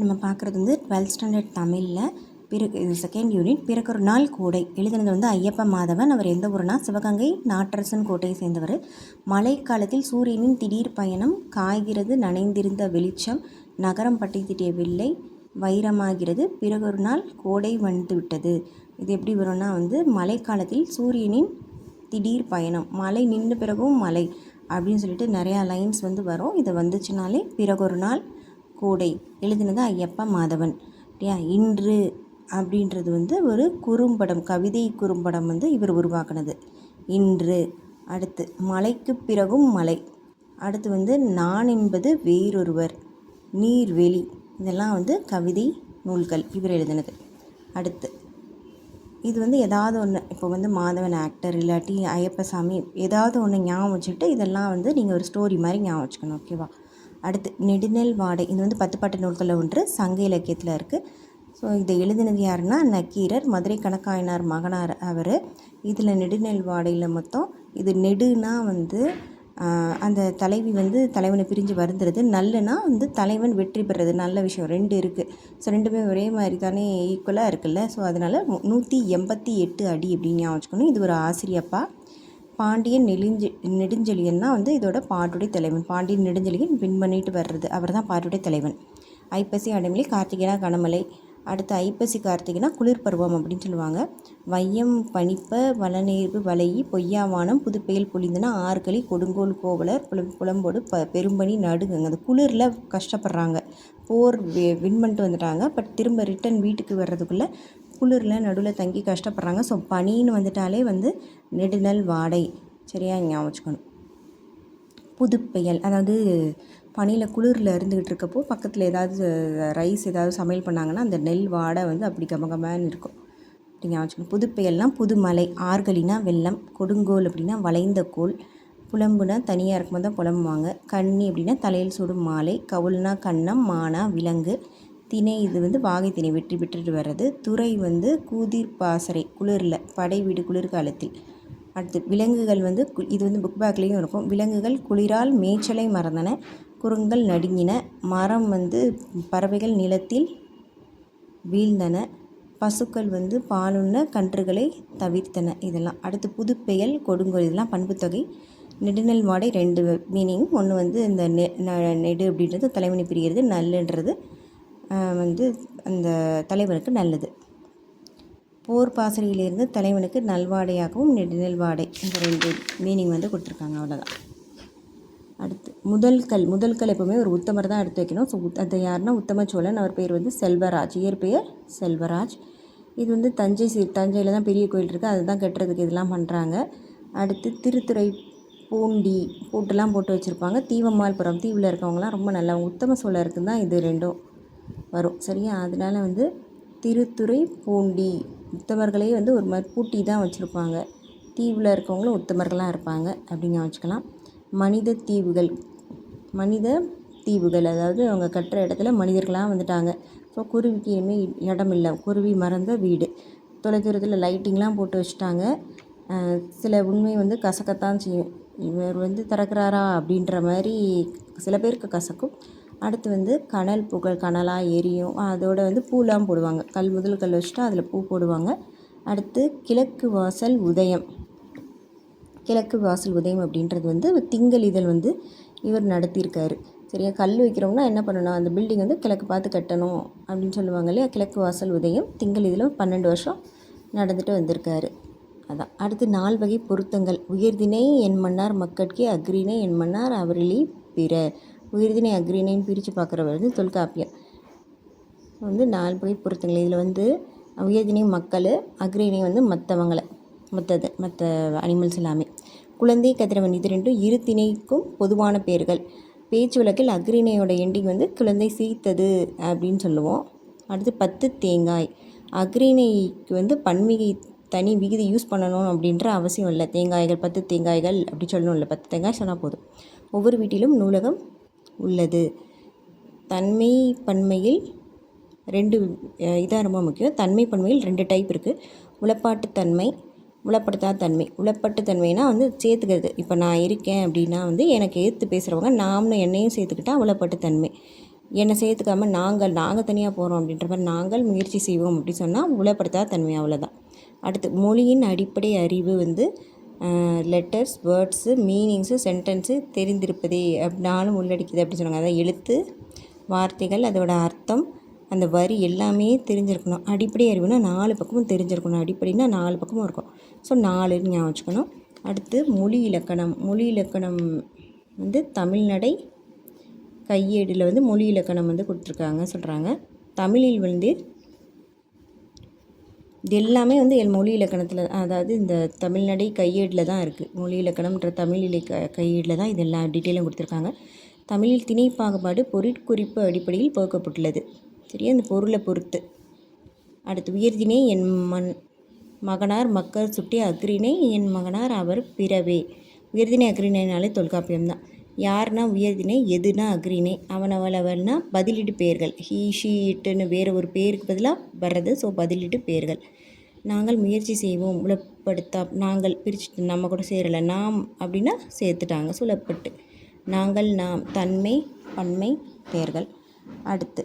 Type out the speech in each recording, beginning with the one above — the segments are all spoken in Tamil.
நம்ம பார்க்குறது வந்து 12th ஸ்டாண்டர்ட் தமிழில் இது செகண்ட் யூனிட். பிறக்கொரு நாள் கோடை. எழுதுனது வந்து ஐயப்ப மாதவன். அவர் எந்த ஊருனா சிவகங்கை நாட்டரசன் கோட்டையை சேர்ந்தவர். மழைக்காலத்தில் சூரியனின் திடீர் பயணம், காய்கிறது நனைந்திருந்த வெளிச்சம், நகரம் பட்டை தீட்டிய வெள்ளை வைரமாகிறது, பிறகொரு நாள் கோடை வந்து விட்டது. இது எப்படி வரும்னா வந்து மழைக்காலத்தில் சூரியனின் திடீர் பயணம், மழை நின்ற பிறகும் மழை அப்படின்னு சொல்லிட்டு நிறையா லைன்ஸ் வந்து வரும். இதை வந்துச்சுனாலே பிறகொரு நாள் கோடை. எழுதினது ஐயப்ப மாதவன் இல்லையா. இன்று அப்படின்றது வந்து ஒரு குறும்படம், கவிதை குறும்படம் வந்து இவர் உருவாக்குனது. இன்று. அடுத்து மலைக்கு பிறகும் மலை. அடுத்து வந்து நான் என்பது வேறொருவர், நீர்வெளி. இதெல்லாம் வந்து கவிதை நூல்கள் இவர் எழுதினது. அடுத்து இது வந்து ஏதாவது ஒன்று, இப்போ வந்து மாதவன் ஆக்டர் இல்லாட்டி ஐயப்பசாமி ஏதாவது ஒன்று ஞாபகம் வச்சுட்டு இதெல்லாம் வந்து நீங்கள் ஒரு ஸ்டோரி மாதிரி ஞாபகம் வச்சுக்கணும். ஓகேவா. அடுத்து நெடுநெல் வாடை. இது வந்து 10 பாட்டு நூல்களில் ஒன்று, சங்க இலக்கியத்தில் இருக்குது. ஸோ இதை எழுதினது யாருன்னா நக்கீரர், மதுரை கணக்காயனார் மகனார் அவர். இதில் நெடுநெல் வாடையில் மொத்தம் இது நெடுனா வந்து அந்த தலைவி வந்து தலைவனை பிரிஞ்சு வருந்துறது, நல்லுனா வந்து தலைவன் வெற்றி பெறுறது, நல்ல விஷயம். 2 இருக்குது. ஸோ ரெண்டுமே ஒரே மாதிரி தானே ஈக்குவலாக இருக்குல்ல. ஸோ அதனால் 188 அடி அப்படின்னு ஞாபகம் வச்சுக்கணும். இது ஒரு ஆசிரியப்பா. பாண்டியன் நெடுஞ்செழியன்னா வந்து இதோட பாட்டுடைய தலைவன். பாண்டியன் நெடுஞ்செழியன் வின் பண்ணிட்டு வர்றது, அவர் தான் பாட்டுடைய தலைவன். ஐப்பசி அடைமொழி, கார்த்திகைனா கனமழை. அடுத்து ஐப்பசி கார்த்திகைனா குளிர் பருவம் அப்படின்னு சொல்லுவாங்க. வையம் பனிப்ப வளநேர்வு வளையி பொய்யாவானம் புதுப்பெயல் பொழிந்துனா ஆறுகளி கொடுங்கோல் கோவலர் புலம்போடு பெரும்பனி நடுங்க. அந்த குளிரில் கஷ்டப்படுறாங்க, போர் வின் பண்ணிட்டு வந்துட்டாங்க. பட் திரும்ப ரிட்டன் வீட்டுக்கு வர்றதுக்குள்ளே குளிரில் நடுவில் தங்கி கஷ்டப்படுறாங்க. ஸோ பனின்னு வந்துட்டாலே வந்து நெடுநல் வாடை. சரியா ஞாபகம் வச்சுக்கணும். புதுப்பெயல், அதாவது பனியில் குளிரில் இருந்துக்கிட்டு இருக்கப்போ பக்கத்தில் ஏதாவது ரைஸ் ஏதாவது சமையல் பண்ணாங்கன்னா அந்த நெல் வாடை வந்து அப்படி கமகமான்னு இருக்கும். அப்படி ஞாபகம் வச்சுக்கணும். புதுப்பெயல்னால் புதுமலை. ஆறுகளினா வெள்ளம். கொடுங்கோல் அப்படின்னா வளைந்த கோல். புலம்புனா தனியாக இருக்கும்போது தான் புலம்புவாங்க. கண்ணி அப்படின்னா தலையில் சூடும் மாலை. கவுல்னா கன்னம். மானா விலங்கு. திணை இது வந்து வாகை திணை வெற்றி பெற்றுட்டு வர்றது. துறை வந்து கூதிர் பாசறை, குளிரில் படை வீடு குளிர்காலத்தில். அடுத்து விலங்குகள் வந்து இது வந்து புக் பேக்லேயும் இருக்கும். விலங்குகள் குளிரால் மேய்ச்சலை மறந்தன, குறுங்கள் நடுங்கின, மரம் வந்து பறவைகள் நிலத்தில் வீழ்ந்தன, பசுக்கள் வந்து பாலுண்ண கன்றுகளை தவிர்த்தன. இதெல்லாம். அடுத்து புதுப்பெயல் கொடுங்கோல், இதெல்லாம் பண்புத்தொகை. நெடுநெல் வாடை 2 மீனிங். ஒன்று வந்து இந்த நெடு அப்படின்றது தலைவனை பிரிகிறது, நல்லுன்றது வந்து அந்த தலைவனுக்கு நல்லது. போர் பாசறையிலிருந்து தலைவனுக்கு நல்வாடையாகவும் நெடுநெல் வாடை, இந்த 2 மீனிங் வந்து கொடுத்துருக்காங்க. அவ்வளோதான். அடுத்து முதல்கள் எப்போவுமே ஒரு உத்தமர் தான் எடுத்து வைக்கணும். ஸோ அது யாருன்னா உத்தம சோழன். அவர் பேர் வந்து செல்வராஜ், இயற்பெயர் செல்வராஜ். இது வந்து தஞ்சையில் தான் பெரிய கோயில் இருக்குது, அதுதான் கட்டுறதுக்கு இதெல்லாம் பண்ணுறாங்க. அடுத்து திருத்துறை பூண்டி, பூட்டெல்லாம் போட்டு வச்சுருப்பாங்க. தீவம்மாள்புரம், தீவில் இருக்கவங்களாம் ரொம்ப நல்லா உத்தம சோழருக்கு தான் இது 2 வரும். சரியா. அதனால வந்து திருத்துறை பூண்டி, உத்தமர்களே வந்து ஒரு மாதிரி பூட்டி தான் வச்சுருப்பாங்க. தீவில் இருக்கவங்களும் உத்தமர்களாக இருப்பாங்க அப்படின்னு வச்சுக்கலாம். மனித தீவுகள், அதாவது அவங்க கட்டுற இடத்துல மனிதர்களாக வந்துட்டாங்க. ஸோ குருவிக்கு இனிமேல் இடம் இல்லை, குருவி மறந்த வீடு. தொலைதூரத்தில் லைட்டிங்லாம் போட்டு வச்சுட்டாங்க. சில உண்மை வந்து கசக்கத்தான் செய்யும். இவர் வந்து திறக்கிறாரா அப்படின்ற மாதிரி சில பேருக்கு கசக்கும். அடுத்து வந்து கனல் புகழ், கனலாக எரியும். அதோடு வந்து பூலாம் போடுவாங்க. முதல் கல் வச்சுட்டா அதில் பூ போடுவாங்க. அடுத்து கிழக்கு வாசல் உதயம். கிழக்கு வாசல் உதயம் அப்படின்றது வந்து திங்கள் இதழ் வந்து இவர் நடத்தியிருக்காரு. சரியா. கல் வைக்கிறவங்கன்னா என்ன பண்ணணும், அந்த பில்டிங் வந்து கிழக்கு பார்த்து கட்டணும் அப்படின்னு சொல்லுவாங்க இல்லையா. கிழக்கு வாசல் உதயம் திங்கள் இதழும் 12 வருஷம் நடந்துட்டு வந்திருக்காரு. அதான். அடுத்து 4 வகை பொருத்தங்கள். உயர்திணை என் மன்னார் மக்கட்கே, அக்ரிணை என் மன்னார் அவரிலி பிற. உயர்திணை அக்ரிணைன்னு பிரித்து பார்க்குறவர் வந்து தொல்காப்பியர். வந்து 4 வகை பொருத்தங்கள். இதில் வந்து உயர்திணை மக்கள், அக்ரிணை வந்து மற்ற அனிமல்ஸ் எல்லாமே. குழந்தை கதிரவன், இது 2 இரு திணைக்கும் பொதுவான பெயர்கள். பேச்சு வழக்கில் அக்ரிணையோட எண்டிங் வந்து குழந்தை சிரித்தது அப்படின்னு சொல்லுவோம். அடுத்து 10 தேங்காய். அக்ரிணைக்கு வந்து பன்மிகை தனி விகுதி யூஸ் பண்ணணும் அப்படின்ற அவசியம் இல்லை. தேங்காய்கள் 10 தேங்காய்கள் அப்படி சொல்லணும் இல்லை, 10 தேங்காய் சொன்னால் போதும். ஒவ்வொரு வீட்டிலும் நூலகம் உள்ளது. தன்மை பன்மையில் 2 இதான் ரொம்ப முக்கியம். தன்மை பன்மையில் 2 டைப் இருக்குது. உளப்பாட்டுத்தன்மை, உளப்படுத்தாத தன்மை. உளப்பட்டு தன்மைனா வந்து சேர்த்துக்கிறது. இப்போ நான் இருக்கேன் அப்படின்னா வந்து எனக்கு எதிர்த்து பேசுகிறவங்க நாம்னு என்னையும் சேர்த்துக்கிட்டா உளப்பட்டு தன்மை. என்னை சேர்த்துக்காமல் நாங்கள் தனியாக போகிறோம் அப்படின்ற மாதிரி நாங்கள் முயற்சி செய்வோம் அப்படி சொன்னால் உளப்படுத்தாத தன்மை, அவ்வளோதான். அடுத்து மொழியின் அடிப்படை அறிவு வந்து லெட்டர்ஸ், வேர்ட்ஸு, மீனிங்ஸு, சென்டென்ஸு தெரிந்திருப்பதே அப்படின்னாலும் உள்ளடக்கிது அப்படி சொன்னாங்க. அதாவது எழுத்து, வார்த்தைகள், அதோட அர்த்தம், அந்த வரி எல்லாமே தெரிஞ்சிருக்கணும். அடிப்படை அறிவுனா 4 பக்கமும் தெரிஞ்சிருக்கணும். அடிப்படைனா 4 பக்கமும் இருக்கும். ஸோ 4ன்னு ஞாபகம் வச்சுக்கணும். அடுத்து மொழி இலக்கணம். மொழி இலக்கணம் வந்து தமிழ்நடை கையேடில் வந்து மொழி இலக்கணம் வந்து கொடுத்துருக்காங்க சொல்கிறாங்க. தமிழில் வந்து இது எல்லாமே வந்து மொழி இலக்கணத்தில், அதாவது இந்த தமிழ்நடை கையேடில் தான் இருக்குது. மொழி இலக்கணம்ன்ற தமிழ் கையேடில் தான் இது எல்லா டீட்டெயிலும் கொடுத்துருக்காங்க. தமிழில் திணை பாகுபாடு பொருட்குறிப்பு அடிப்படையில் போக்கப்பட்டுள்ளது. சரியா, இந்த பொருளை பொறுத்து. அடுத்து உயர்திணை என் மகனார் மக்கள் சுட்டி அக்ரிணை என் மகனார் அவர் பிறவே. உயர்திணை அக்ரிணைனாலே தொல்காப்பியம் தான். யாருன்னா உயர்திணை, எதுனா அக்ரிணை, அவனவள் அவள்னா பதிலீடு பெயர்கள். ஹீ ஷீ இட்டுன்னு வேறு ஒரு பேருக்கு பதிலாக வர்றது. ஸோ பதிலீடு பெயர்கள். நாங்கள் முயற்சி செய்வோம் உளப்படுத்தா, நாங்கள் பிரிச்சுட்டு நம்ம கூட சேரலை, நாம் அப்படின்னா சேர்த்துட்டாங்க சுலப்பட்டு. நாங்கள், நாம், தன்மை பன்மை பெயர்கள். அடுத்து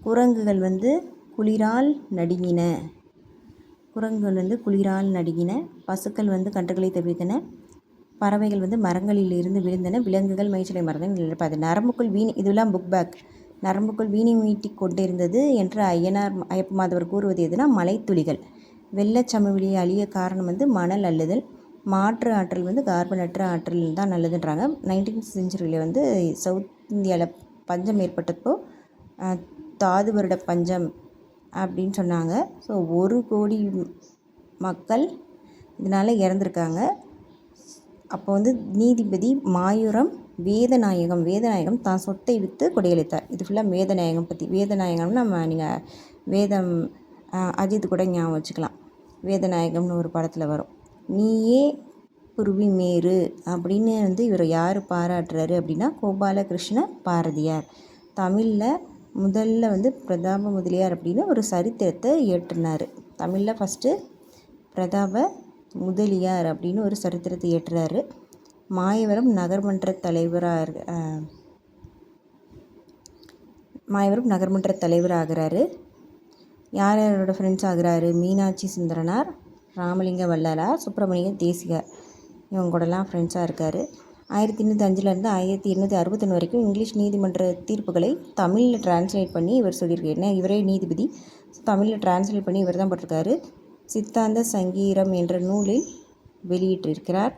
குரங்குகள் வந்து குளிரால் நடுங்கின. குரங்குகள் வந்து குளிரால் நடுங்கின. பசுக்கள் வந்து கன்றுகளை தவிர்த்தன. பறவைகள் வந்து மரங்களில் இருந்து விழுந்தன. விலங்குகள் மயிற்சிலை மறந்தன. அது நரம்புக்குள் வீணை, இதெல்லாம் புக் பேக். நரம்புக்குள் வீணை மீட்டி கொண்டிருந்தது என்று ஐயப்ப மாதவர் கூறுவது எதுனா மலைத்துளிகள். வெள்ளச்சமவெளியை அழிய காரணம் வந்து மணல் அள்ளுதல். மாற்று ஆற்றல் வந்து கார்பனற்ற ஆற்றல் தான் நல்லதுன்றாங்க. 19th செஞ்சுரியில் வந்து சவுத் இந்தியாவில் பஞ்சம் ஏற்பட்டப்போ தாது வருட பஞ்சம் அப்படின்னு சொன்னாங்க. ஸோ 1 கோடி மக்கள் இதனால் இறந்துருக்காங்க. அப்போ வந்து நீதிபதி மாயூரம் வேதநாயகம் தான் சொத்தை விற்று கொடையளித்தார். இது ஃபுல்லாக வேதநாயகம் பற்றி. வேதநாயகம்னு நீங்கள் வேதம் அஜித் கூட ஞாபகம் வச்சுக்கலாம். வேதநாயகம்னு ஒரு படத்தில் வரும். நீயே குருவி மேரு அப்படின்னு வந்து இவர் யார் பாராட்டுறாரு அப்படின்னா கோபாலகிருஷ்ண பாரதியார். தமிழில் முதல்ல வந்து பிரதாப முதலியார் அப்படின்னு ஒரு சரித்திரத்தை இயற்றினார். தமிழில் ஃபஸ்ட்டு பிரதாப முதலியார் அப்படின்னு ஒரு சரித்திரத்தை ஏற்றுறாரு. மாயவரம் நகர்மன்ற தலைவராகிறாரு. யாரோட ஃப்ரெண்ட்ஸ் ஆகிறாரு? மீனாட்சி சுந்தரனார், ராமலிங்க வள்ளலார், சுப்பிரமணிய தேசிகர், இவங்க கூடலாம் ஃப்ரெண்ட்ஸாக இருக்கார். 1805 1861 வரைக்கும் இங்கிலீஷ் நீதிமன்ற தீர்ப்புகளை தமிழில் டிரான்ஸ்லேட் பண்ணி இவர் சொல்லியிருக்காரு. ஏன்னா இவரே நீதிபதி. தமிழில் டிரான்ஸ்லேட் பண்ணி இவர் தான் போட்டிருக்காரு. சித்தாந்த சங்கீரம் என்ற நூலில் வெளியிட்டிருக்கிறார்.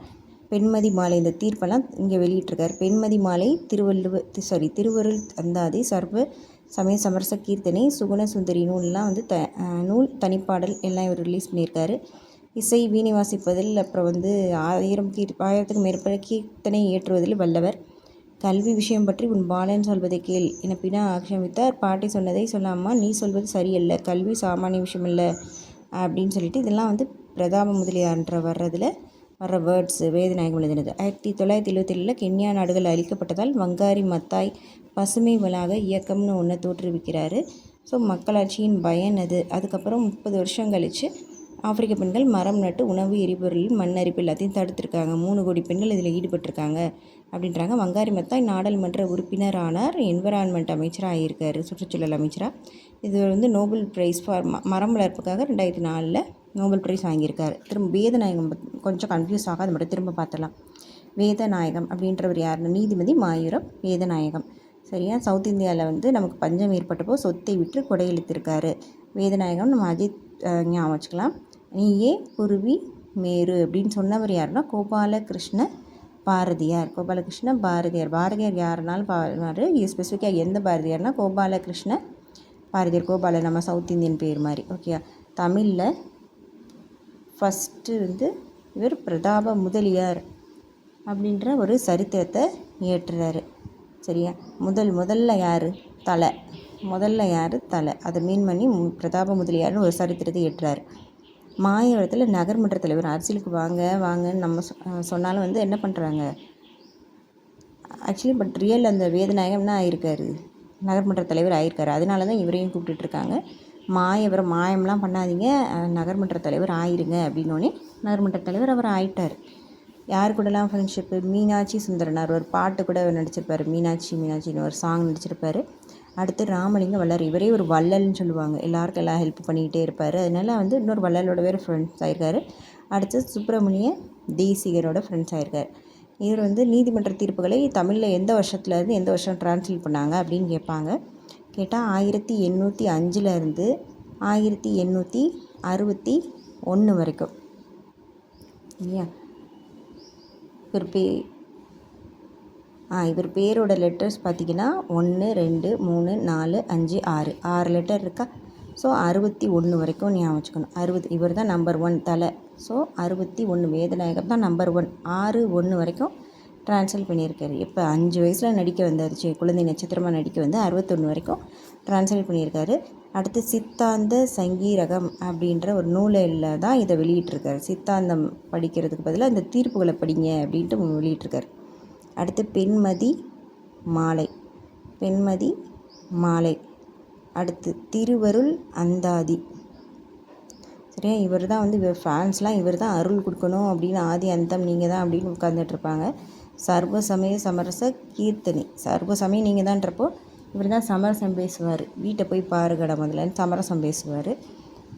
பெண்மதி மாலை, இந்த தீர்ப்பெல்லாம் இங்கே வெளியிட்டிருக்கார். பெண்மதி மாலை, திருவருள் அந்தாதி, சர்வ சமய சமரச கீர்த்தனை, சுகுண சுந்தரி நூல்லாம் வந்து நூல் தனிப்பாடல் எல்லாம் இவர் ரிலீஸ் பண்ணியிருக்காரு. இசை வீணை வாசிப்பதில், அப்புறம் வந்து 1000க்கும் மேற்பட்ட கீர்த்தனை இயற்றுவதில் வல்லவர். கல்வி விஷயம் பற்றி உன் பாலன் சொல்வதை கேள் என பினா ஆக்ஷேபித்தார். பாட்டி சொன்னதை சொல்லாமா, நீ சொல்வது சரியல்ல, கல்வி சாமானிய விஷயம் இல்லை அப்படின்னு சொல்லிட்டு இதெல்லாம் வந்து பிரதாப முதலியார்ன்ற வர்ற வேர்ட்ஸு வேதநாயகம் எழுதினது. 1977 கென்யா நாடுகள் அழிக்கப்பட்டதால் வங்காரி மத்தாய் பசுமை வளாக இயக்கம்னு ஒன்று தோற்றுவிக்கிறாரு. ஸோ மக்களாட்சியின் பயன் அது. அதுக்கப்புறம் 30 வருஷம் கழித்து ஆப்பிரிக்க பெண்கள் மரம் நட்டு உணவு, எரிபொருள், மண் அரிப்பு எல்லாத்தையும் தடுத்துருக்காங்க. 3 கோடி பெண்கள் இதில் ஈடுபட்டிருக்காங்க அப்படின்றாங்க. வங்காரி மத்தாய் நாடாளுமன்ற உறுப்பினர் ஆனார். என்விரான்மெண்ட் அமைச்சராக ஆகியிருக்காரு, சுற்றுச்சூழல் அமைச்சராக. இது வந்து நோபல் ப்ரைஸ் ஃபார் மரம் வளர்ப்புக்காக 2004 நோபல் ப்ரைஸ் வாங்கியிருக்காரு. திரும்ப வேதநாயகம் கொஞ்சம் கன்ஃபியூஸ் ஆகாது, மட்டும் திரும்ப பார்த்துடலாம். வேதநாயகம் அப்படின்றவர் யாருன்னா நீதிபதி மாயூரம் வேதநாயகம். சரியா, சவுத் இந்தியாவில் வந்து நமக்கு பஞ்சம் ஏற்பட்டப்போ சொத்தை விற்று கொடையளித்திருக்காரு. வேதநாயகம் நம்ம அஜித் ஞாபகம் வச்சுக்கலாம். நீயே குருவி மேரு அப்படின்னு சொன்னவர் யாருன்னா கோபாலகிருஷ்ண பாரதியார். பாரதியார் யாருனாலும் பாருவார். இது ஸ்பெசிஃபிக்காக எந்த பாரதியார்னா கோபாலகிருஷ்ண பாரதியார். கோபால நம்ம சவுத் இந்தியன் பேர் மாதிரி. ஓகே, தமிழில் ஃபஸ்ட்டு வந்து இவர் பிரதாப முதலியார் அப்படின்ற ஒரு சரித்திரத்தை இயற்றுறாரு. சரியா, முதல்ல யார் தலை அதை மீன் பண்ணி பிரதாப முதலியார்னு ஒரு சரித்திரத்தை இயற்றுறாரு. மாயவரத்தில் நகர்மன்ற தலைவர். அரசியலுக்கு வாங்கன்னு நம்ம சொன்னாலும் வந்து என்ன பண்ணுறாங்க ஆக்சுவலி, பட் ரியல் அந்த வேதநாயகம்னா ஆயிருக்காரு, நகர்மன்ற தலைவர் ஆயிருக்காரு. அதனால தான் இவரையும் கூப்பிட்டுட்ருக்காங்க. மாயம்லாம் பண்ணாதீங்க, நகர்மன்ற தலைவர் ஆயிருங்க அப்படின்னோடனே நகர்மன்ற தலைவர் அவர் ஆயிட்டார். யார் கூடலாம் ஃப்ரெண்ட்ஷிப்பு? மீனாட்சி சுந்தரனார் ஒரு பாட்டு கூட நடிச்சிருப்பார். மீனாட்சின்னு ஒரு சாங் நடிச்சிருப்பார். அடுத்து ராமலிங்க வள்ளல், இவரே ஒரு வள்ளல்னு சொல்லுவாங்க, எல்லாருக்கும் எல்லாம் ஹெல்ப் பண்ணிக்கிட்டே இருப்பார். அதனால வந்து இன்னொரு வள்ளலோட பேர் ஃப்ரெண்ட்ஸ் ஆகிருக்காரு. அடுத்து சுப்பிரமணிய தேசிகரோட ஃப்ரெண்ட்ஸ் ஆகிருக்கார். இவர் வந்து நீதிமன்ற தீர்ப்புகளை தமிழில் எந்த வருஷத்துலேருந்து எந்த வருஷம் ட்ரான்ஸ்லேட் பண்ணாங்க அப்படின்னு கேட்பாங்க. கேட்டால் 1805 1861 வரைக்கும் இல்லையா. இவர் பேரோட லெட்டர்ஸ் பார்த்திங்கன்னா 1 2 3 4 5 6 லெட்டர் இருக்கா. ஸோ 61 வரைக்கும் ஞாபகம் வச்சுக்கணும். 60 இவர் தான் நம்பர் 1 தலை. ஸோ 61 வேதநாயகர் தான் நம்பர் 1. 61 வரைக்கும் ட்ரான்ஸ்லேட் பண்ணியிருக்காரு. இப்போ 5 வயசில் நடிக்க வந்தாச்சு, குழந்தை நட்சத்திரமாக நடிக்க வந்து 61 வரைக்கும் ட்ரான்ஸ்லேட் பண்ணியிருக்காரு. அடுத்து சித்தாந்த சங்கீரகம் அப்படின்ற ஒரு நூலில் தான் இதை வெளியிட்டிருக்காரு. சித்தாந்தம் படிக்கிறதுக்கு பதிலாக இந்த தீர்ப்புகளை படிங்க அப்படின்ட்டு வெளியிட்டிருக்காரு. அடுத்து பெண்மதி மாலை. அடுத்து திருவருள் அந்தாதி. சரியா, இவர் தான் வந்து இவர் ஃபேன்ஸ்லாம் இவர் தான் அருள் கொடுக்கணும் அப்படின்னு, ஆதி அந்தம் நீங்கள் தான் அப்படின்னு உட்காந்துட்ருப்பாங்க. சர்வ சமய சமரச கீர்த்தனை, சர்வ சமயம் நீங்கள் தான்றப்போ இவர் தான் சமரசம் பேசுவார். வீட்டை போய் பாருகடை முதல்லன்னு சமரசம் பேசுவார்.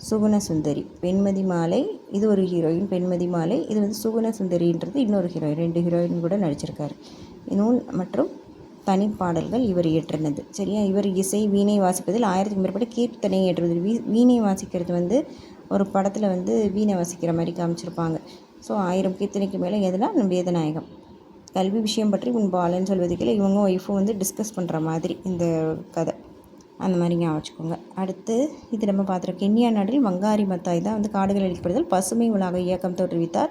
சுகுண சுந்தரி, பெண்மதி மாலை இது ஒரு ஹீரோயின், பெண்மதி மாலை இது வந்து சுகுண சுந்தரின்றது இன்னொரு ஹீரோயின், 2 ஹீரோயின் கூட நடிச்சிருக்காரு. நூல் மற்றும் தனிப்பாடல்கள் இவர் இயற்றினது. சரியா, இவர் இசை வீணை வாசிப்பதில் 1000க்கும் மேற்பட்ட கீர்த்தனை ஏற்றுவது. வீணை வாசிக்கிறது வந்து ஒரு படத்தில் வந்து வீணை வாசிக்கிற மாதிரி காமிச்சிருப்பாங்க. ஸோ 1000 கீர்த்தனைக்கு மேலே எதுனா வேதநாயகம். கல்வி விஷயம் பற்றி உன் பாலன்னு சொல்வதுக்கு இவங்க ஒய்ஃபும் வந்து டிஸ்கஸ் பண்ணுற மாதிரி இந்த கதை, அந்த மாதிரி ஞாபகம் வச்சுக்கோங்க. அடுத்து இது நம்ம பார்த்துருக்கோம். கென்யா நாட்டில் வங்காரி மத்தாய் தான் வந்து காடுகள் அழிக்கப்படுதல் பசுமை உலக இயக்கம் தோற்றுவித்தார்.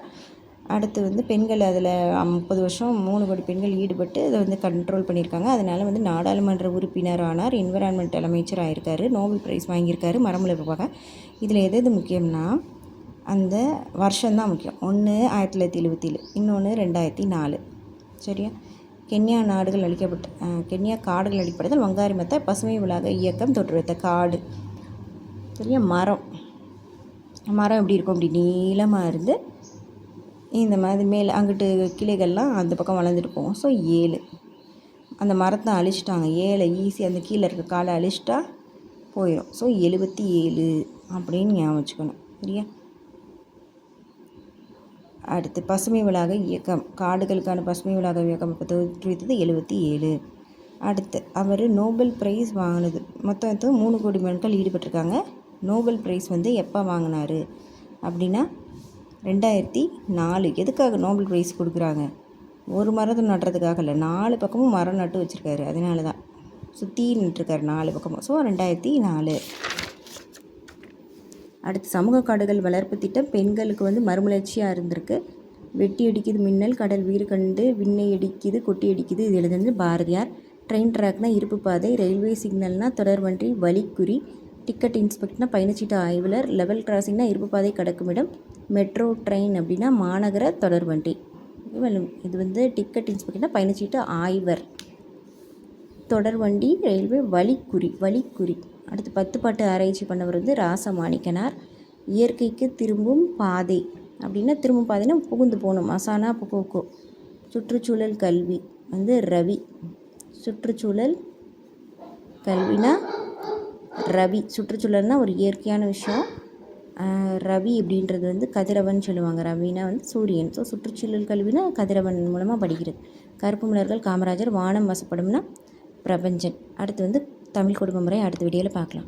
அடுத்து வந்து பெண்கள் அதில் 30 வருஷம் 3 கோடி பெண்கள் ஈடுபட்டு அதை வந்து கண்ட்ரோல் பண்ணியிருக்காங்க. அதனால் வந்து நாடாளுமன்ற உறுப்பினர் ஆனார். என்விரான்மெண்டல் அமைச்சர் ஆகியிருக்காரு. நோபல் ப்ரைஸ் வாங்கியிருக்காரு மரமுளைப்புக்காக. இதில் எது முக்கியம்னா அந்த வருஷம்தான் முக்கியம். ஒன்று 1977, இன்னொன்று 2004. சரியா, கென்யா காடுகள் அழிக்கப்படுதல் வங்காரி மத்தாய் பசுமை உலக இயக்கம் தோற்றுவித்த காடு. சரியா, மரம் எப்படி இருக்கும், அப்படி நீளமாக இருந்து இந்த மாதிரி மேலே அங்கிட்டு கிளைகள்லாம் அந்த பக்கம் வளர்ந்துட்டு போகும். ஸோ 7 அந்த மரத்தை அழிச்சிட்டாங்க. 7 ஈஸி அந்த கீழே இருக்க காலை அழிச்சிட்டா போயிடும். ஸோ 77 அப்படின்னு ஞாபகம் வச்சுக்கணும். சரியா, அடுத்து பசுமை உலக இயக்கம், காடுகளுக்கான பசுமை உலக இயக்கம் இப்போ தோற்றுவித்தது 77. அடுத்து அவர் நோபல் ப்ரைஸ் வாங்கினது மொத்தம் 3 கோடி மக்கள் ஈடுபட்டிருக்காங்க. நோபல் ப்ரைஸ் வந்து எப்போ வாங்கினார் அப்படின்னா 2004. எதுக்காக நோபல் ப்ரைஸ் கொடுக்குறாங்க? ஒரு மரத்தை நட்டுறதுக்காக இல்லை, 4 பக்கமும் மரம் நட்டு வச்சுருக்காரு. அதனால தான் சுற்றி நட்டுருக்காரு 4 பக்கமும். ஸோ 2004. அடுத்து சமூக காடுகள் வளர்ப்பு திட்டம் பெண்களுக்கு வந்து மறுமலர்ச்சியாக இருந்திருக்கு. வெட்டி அடிக்குது மின்னல், கடல் வீறு கண்டு விண்ணை அடிக்குது கொட்டி அடிக்குது. இது எழுதுனது பாரதியார். ட்ரெயின் ட்ராக்னா இருப்பு பாதை, ரயில்வே சிக்னல்னா தொடர்வண்டி வழிக்குறி, டிக்கெட் இன்ஸ்பெக்டர்னா பயணச்சீட்டு ஆய்வாளர், லெவல் கிராசிங்னா இருப்பு பாதை கடக்கும் இடம், மெட்ரோ ட்ரெயின் அப்படின்னா மாநகர தொடர்வண்டி. இது வந்து டிக்கெட் இன்ஸ்பெக்டர்னா பயணச்சீட்டு ஆய்வர், தொடர்வண்டி ரயில்வே வழிக்குறி. அடுத்து 10 பாட்டு ஆராய்ச்சி பண்ணவர் வந்து ராசமாணிக்கனார். இயற்கைக்கு திரும்பும் பாதை அப்படின்னா திரும்பும் பாதைன்னா புகுந்து போகணும், அசானா புகோக்கோ. சுற்றுச்சூழல் கல்வி வந்து ரவி, சுற்றுச்சூழல் கல்வினா ரவி. சுற்றுச்சூழல்னால் ஒரு இயற்கையான விஷயம். ரவி அப்படின்றது வந்து கதிரவன் சொல்லுவாங்க. ரவினா வந்து சூரியன். ஸோ சுற்றுச்சூழல் கல்வினா கதிரவன் மூலமாக படிக்கிறது. கருப்பு மலர்கள் காமராஜர். வானம் வசப்படும்னா பிரபஞ்சன். அடுத்து வந்து தமிழ் குடும்ப முறை அடுத்த வீடியோவில் பார்க்கலாம்.